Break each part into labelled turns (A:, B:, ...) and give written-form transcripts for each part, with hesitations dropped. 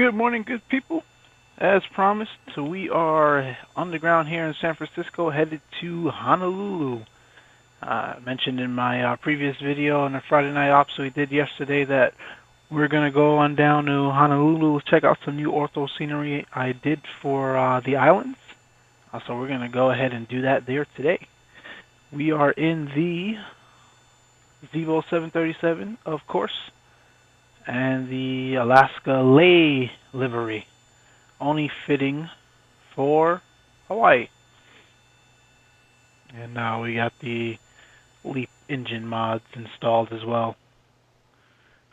A: Good morning, good people. As promised, we are on the ground here in San Francisco, headed to Honolulu. I mentioned in my previous video on the Friday night ops we did yesterday that we're going to go on down to Honolulu, check out some new ortho scenery I did for the islands. So we're going to go ahead and do that there today. We are in the Zibo 737, of course, and the Alaska Lay livery, only fitting for Hawaii. And now we got the LEAP engine mods installed as well.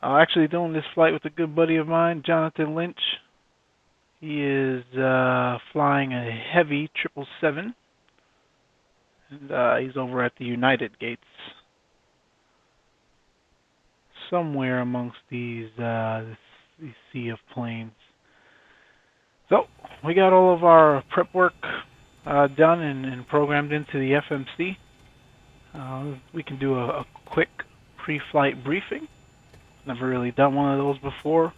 A: I'm actually doing this flight with a good buddy of mine, Jonathan Lynch. He is flying a heavy 777, and he's over at the United gates, somewhere amongst these sea of planes. So we got all of our prep work done and programmed into the FMC. We can do a quick pre-flight briefing. Never really done one of those before,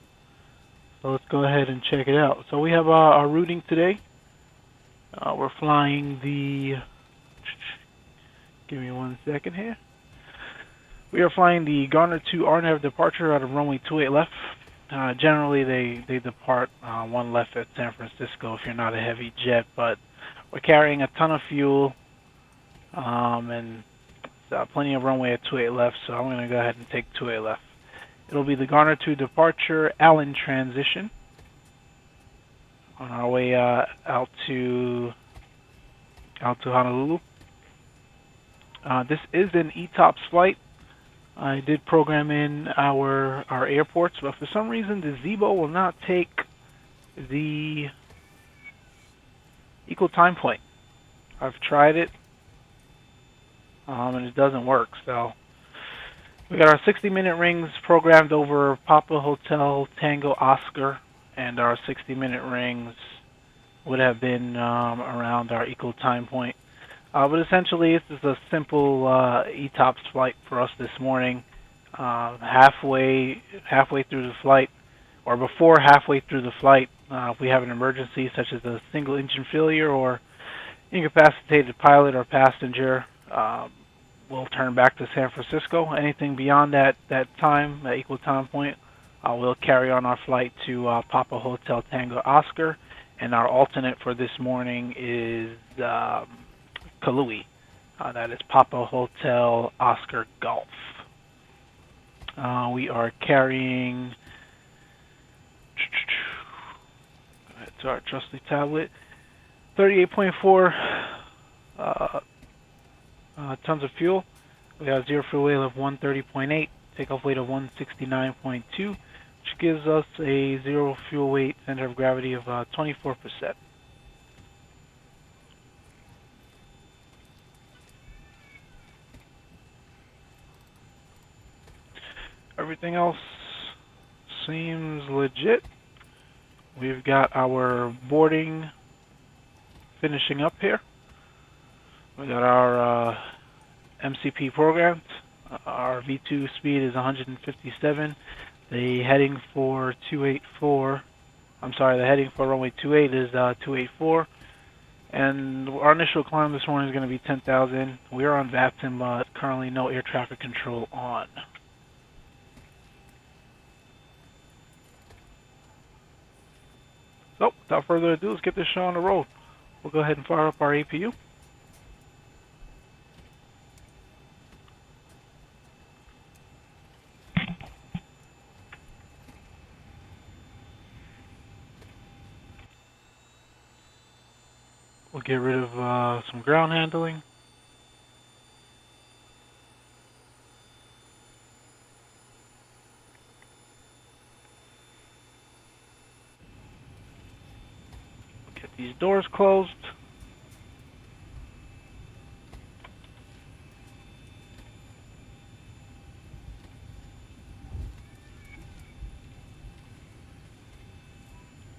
A: so let's go ahead and check it out. So we have our routing today. We're flying the, give me 1 second here. We are flying the Garner 2 RNAV departure out of runway 28 left. Generally they depart 1 left at San Francisco if you're not a heavy jet, but we're carrying a ton of fuel and plenty of runway at 28 left, so I'm going to go ahead and take 28 left. It'll be the Garner 2 departure Allen transition on our way out to Honolulu. This is an ETOPS flight. I did program in our airports, but for some reason the Zibo will not take the equal time point. I've tried it, and it doesn't work. So we got our 60-minute rings programmed over Papa Hotel Tango Oscar, and our 60-minute rings would have been around our equal time point. But essentially, this is a simple ETOPS flight for us this morning. Halfway through the flight, or before halfway through the flight, if we have an emergency such as a single engine failure or incapacitated pilot or passenger, we'll turn back to San Francisco. Anything beyond that time, that equal time point, we'll carry on our flight to Papa Hotel Tango Oscar, and our alternate for this morning is Kalui. That is Papa Hotel Oscar Golf. We are carrying, go ahead to our trusty tablet, 38.4 tons of fuel. We have zero fuel weight of 130.8, takeoff weight of 169.2, which gives us a zero fuel weight center of gravity of 24%. Everything else seems legit. We've got our boarding finishing up here. We got our MCP programmed. Our V2 speed is 157. The heading for 284. I'm sorry, the heading for runway 28 is 284. And our initial climb this morning is going to be 10,000. We are on VAPTIM, but currently no air traffic control on. So, without further ado, let's get this show on the road. We'll go ahead and fire up our APU. We'll get rid of some ground handling. Get these doors closed.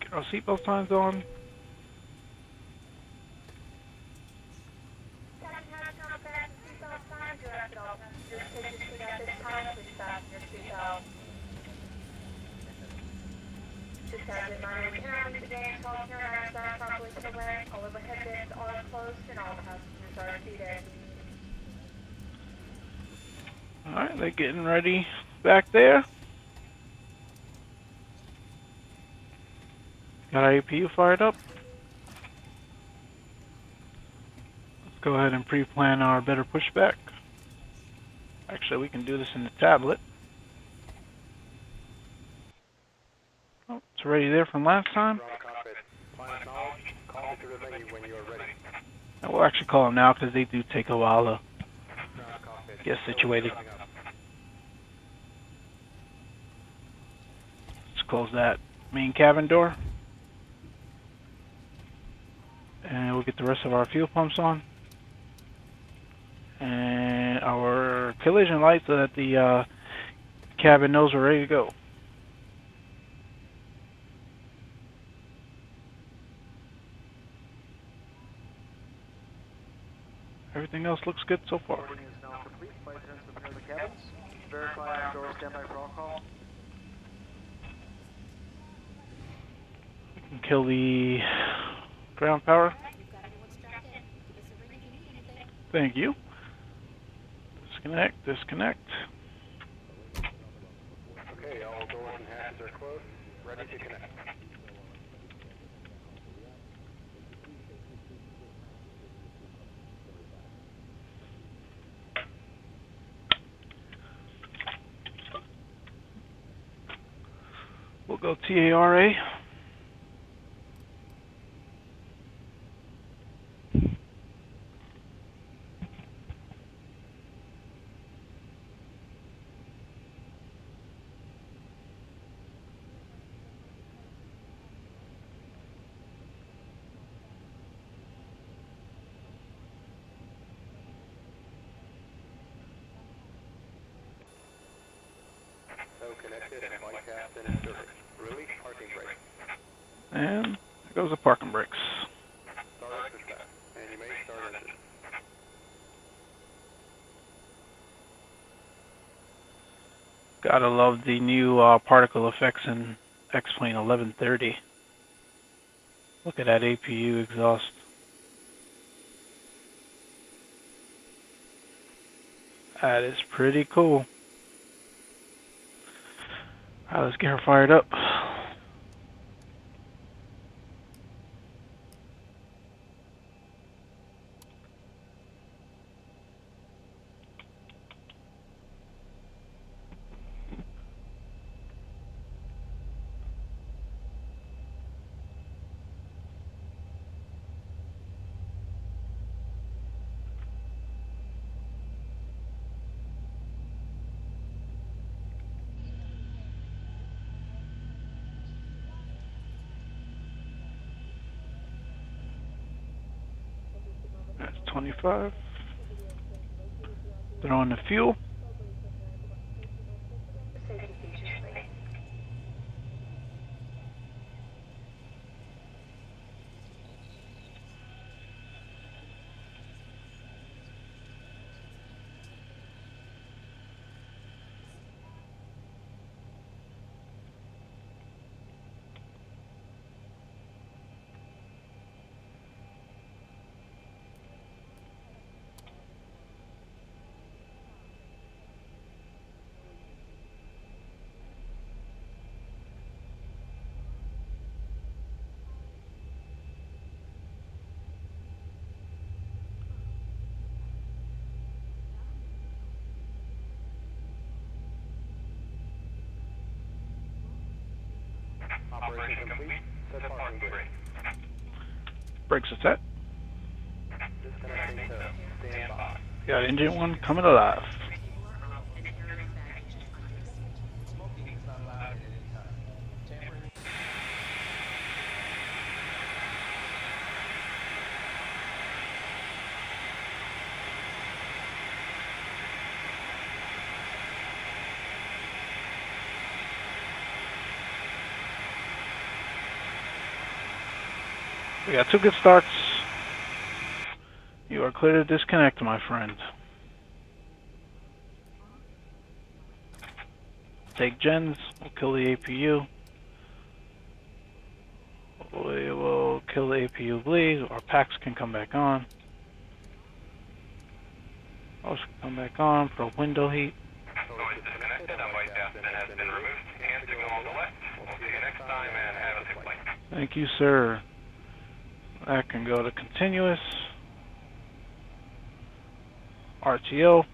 A: Get our seatbelt signs on.
B: Captain. Minor cannot leave the game until TerraMaxx are properly put away. All overhead bins are closed and all the passengers are seated.
A: Alright, they're getting ready back there. Got our APU fired up. Let's go ahead and pre-plan our better pushback. Actually, we can do this in the tablet. Oh, it's already there from last time. We'll actually call them now because they do take a while to get situated. Let's close that main cabin door. And we'll get the rest of our fuel pumps on. And our collision lights so that the cabin knows we're ready to go. Everything else looks good so far.
C: Boarding is now complete. Flight attendants prepare the cabins. Verify outdoor standby protocol.
A: We can kill the ground power. Thank you. Disconnect, disconnect.
D: Okay, all doors and hatches are closed. Ready to connect.
A: We'll go TARA.
D: So connected and flight captain in service. Release parking brake.
A: And there goes the parking brakes.
D: Start pushback. And you may start engine.
A: Gotta love the new particle effects in X-Plane 1130. Look at that APU exhaust. That is pretty cool. Alright, let's get her fired up. That's 25. Throw in the fuel.
B: Safety features, please.
D: Operation complete. Set parking brake.
A: Brakes are set.
D: Disconnecting to standby.
A: Got engine one coming alive. We got 2 good starts. You are clear to disconnect, my friend. Take gens. We'll kill the APU. kill the APU bleed. Our packs can come back on. Those can come back on for window heat.
D: Noise disconnected. A white captain has been removed. Hand signal on the left. We'll see you next time and have a safe flight.
A: Thank you, sir. That can go to continuous. RTO.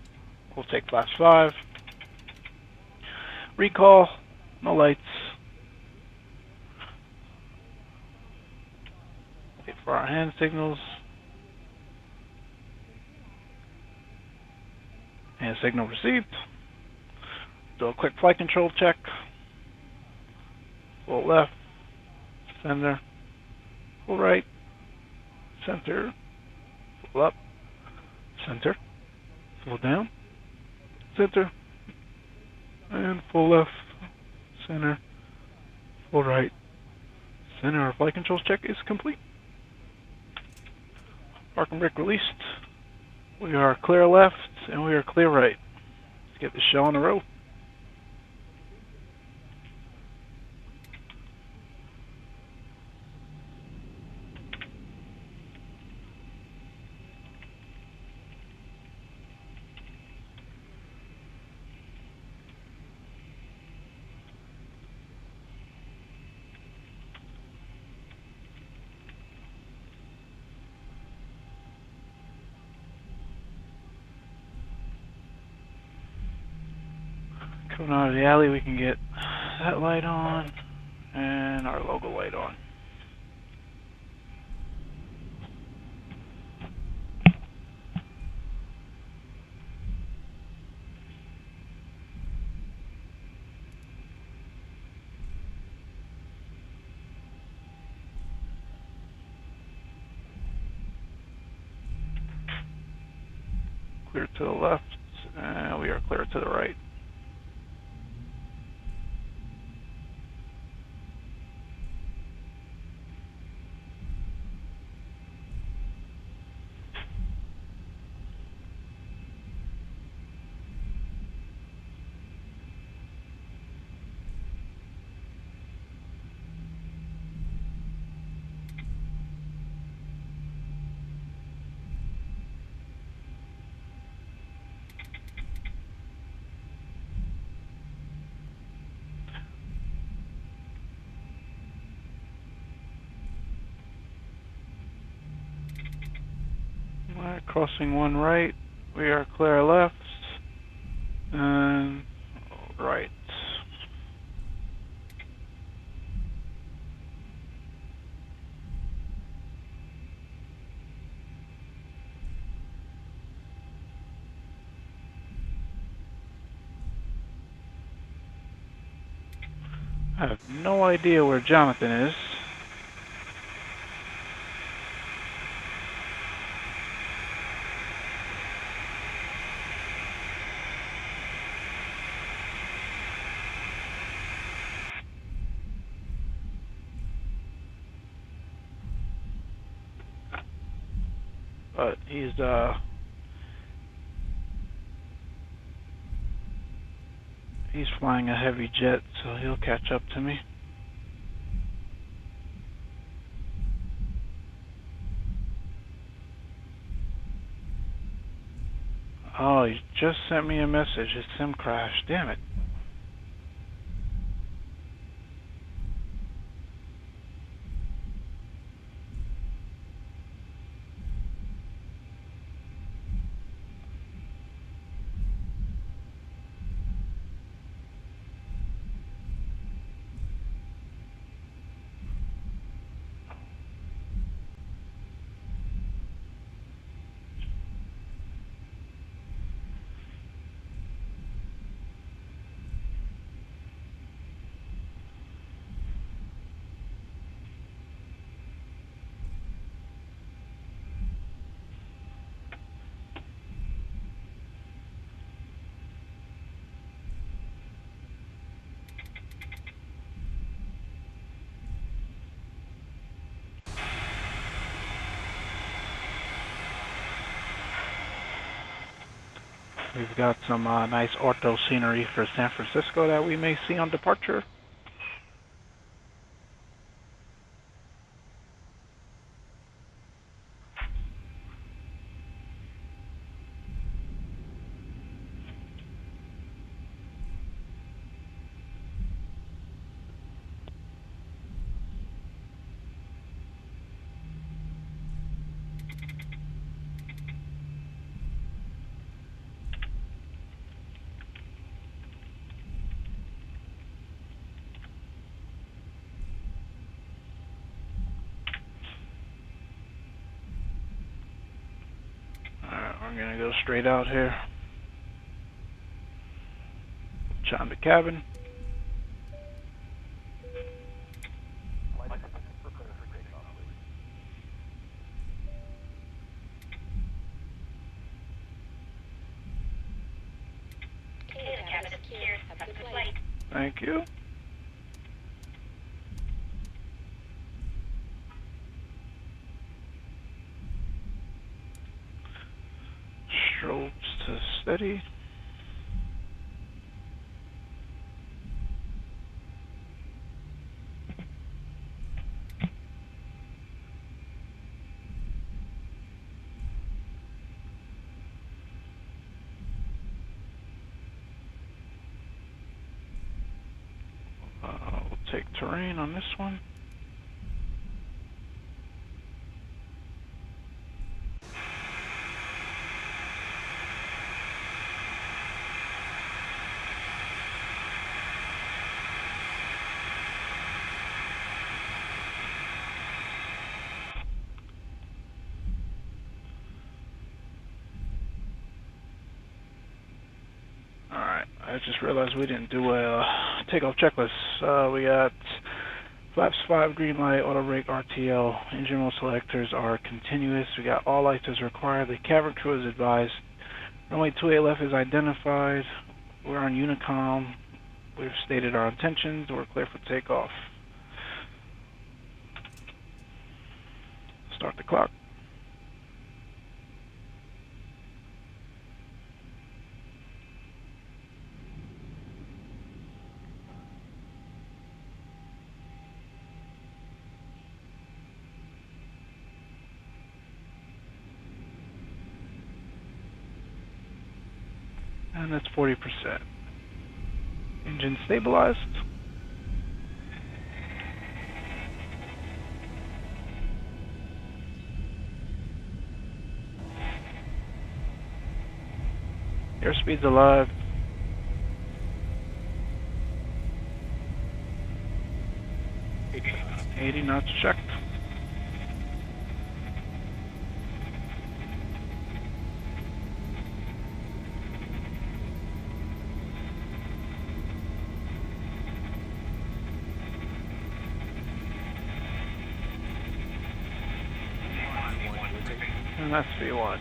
A: We'll take class 5. Recall. No lights. Wait for our hand signals. Hand signal received. Do a quick flight control check. Full left. Center. Full right. Center. Full up. Center. Full down. Center. And full left. Center. Full right. Center. Our flight controls check is complete. Parking brake released. We are clear left and we are clear right. Let's get the show on the road. Coming out of the alley, we can get that light on and our logo light on. Clear to the left, and we are clear to the right. Alright, crossing one right, we are clear left, and right. I have no idea where Jonathan is. But he's flying a heavy jet, so he'll catch up to me. Oh, he just sent me a message. His sim crashed. Damn it. We've got some nice ortho scenery for San Francisco that we may see on departure. We're gonna go straight out here. Chime the cabin.
B: Okay, the cabin is secured. Have a good flight.
A: Thank you. Strobes to steady. We'll take terrain on this one. Alright, I just realized we didn't do a takeoff checklist. We got flaps 5, green light, auto brake, RTL, engine mode selectors are continuous. We got all lights as required. The cabin crew is advised. Runway 28 left is identified. We're on Unicom. We've stated our intentions. We're clear for takeoff. Start the clock. And that's 40%. Engine stabilized. Airspeed's alive. – 80 knots checked. And that's V1.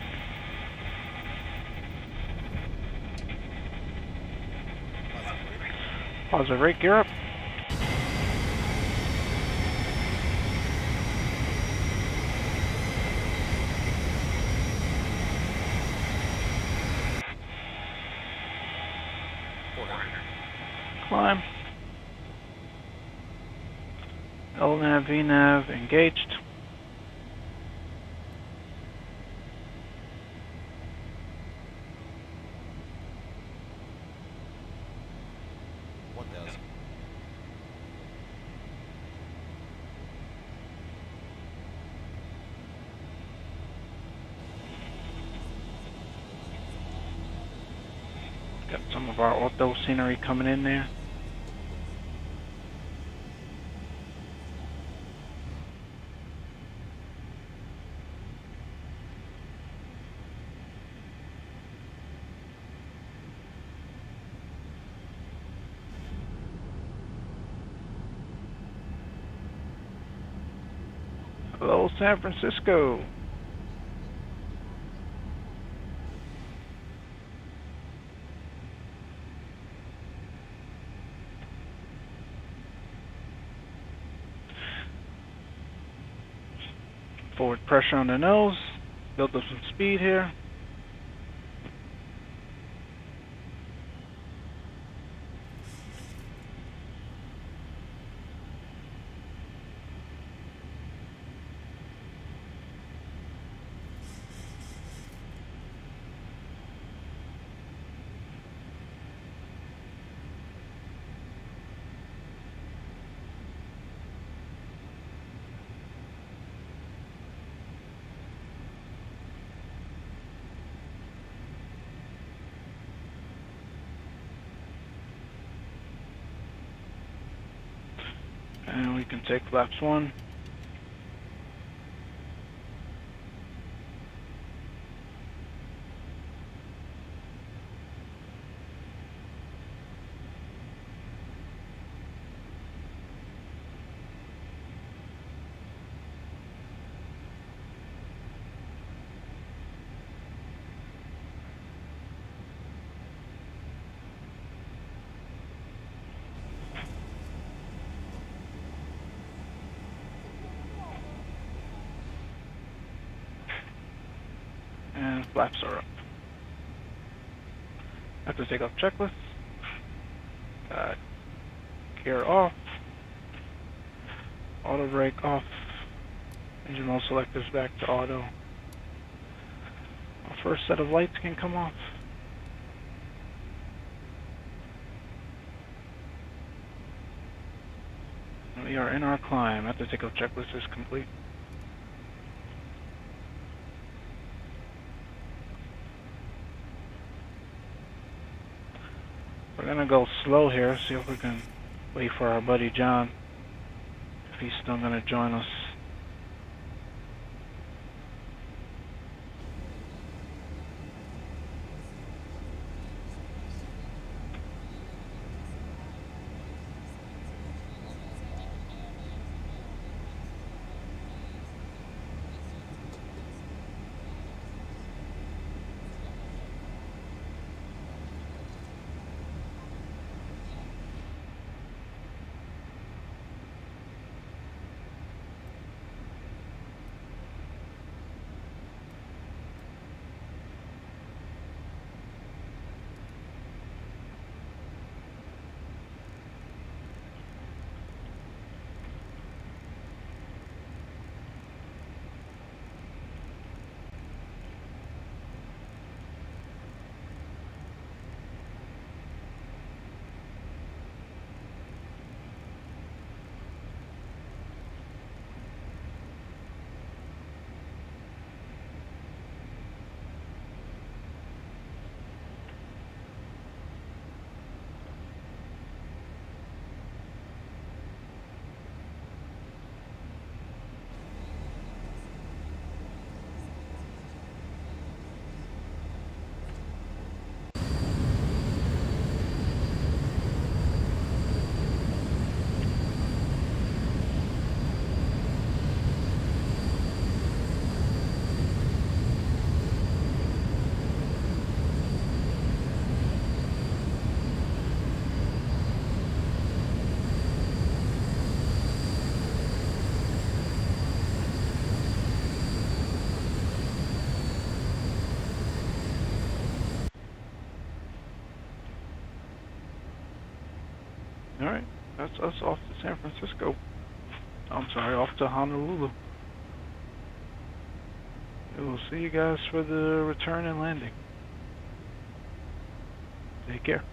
A: Positive rate, gear up. Climb. LNAV, VNAV engaged. Got some of our ortho scenery coming in there. Hello, San Francisco. Forward pressure on the nose. Build up some speed here. And we can take flaps 1. Flaps are up. After takeoff checklist. Gear off. Auto brake off. Engine mode selectors back to auto. Our first set of lights can come off. We are in our climb. After takeoff checklist is complete. We're gonna go slow here, see if we can wait for our buddy John, if he's still gonna join us. Alright, that's us off to San Francisco. I'm sorry, off to Honolulu. We'll see you guys for the return and landing. Take care.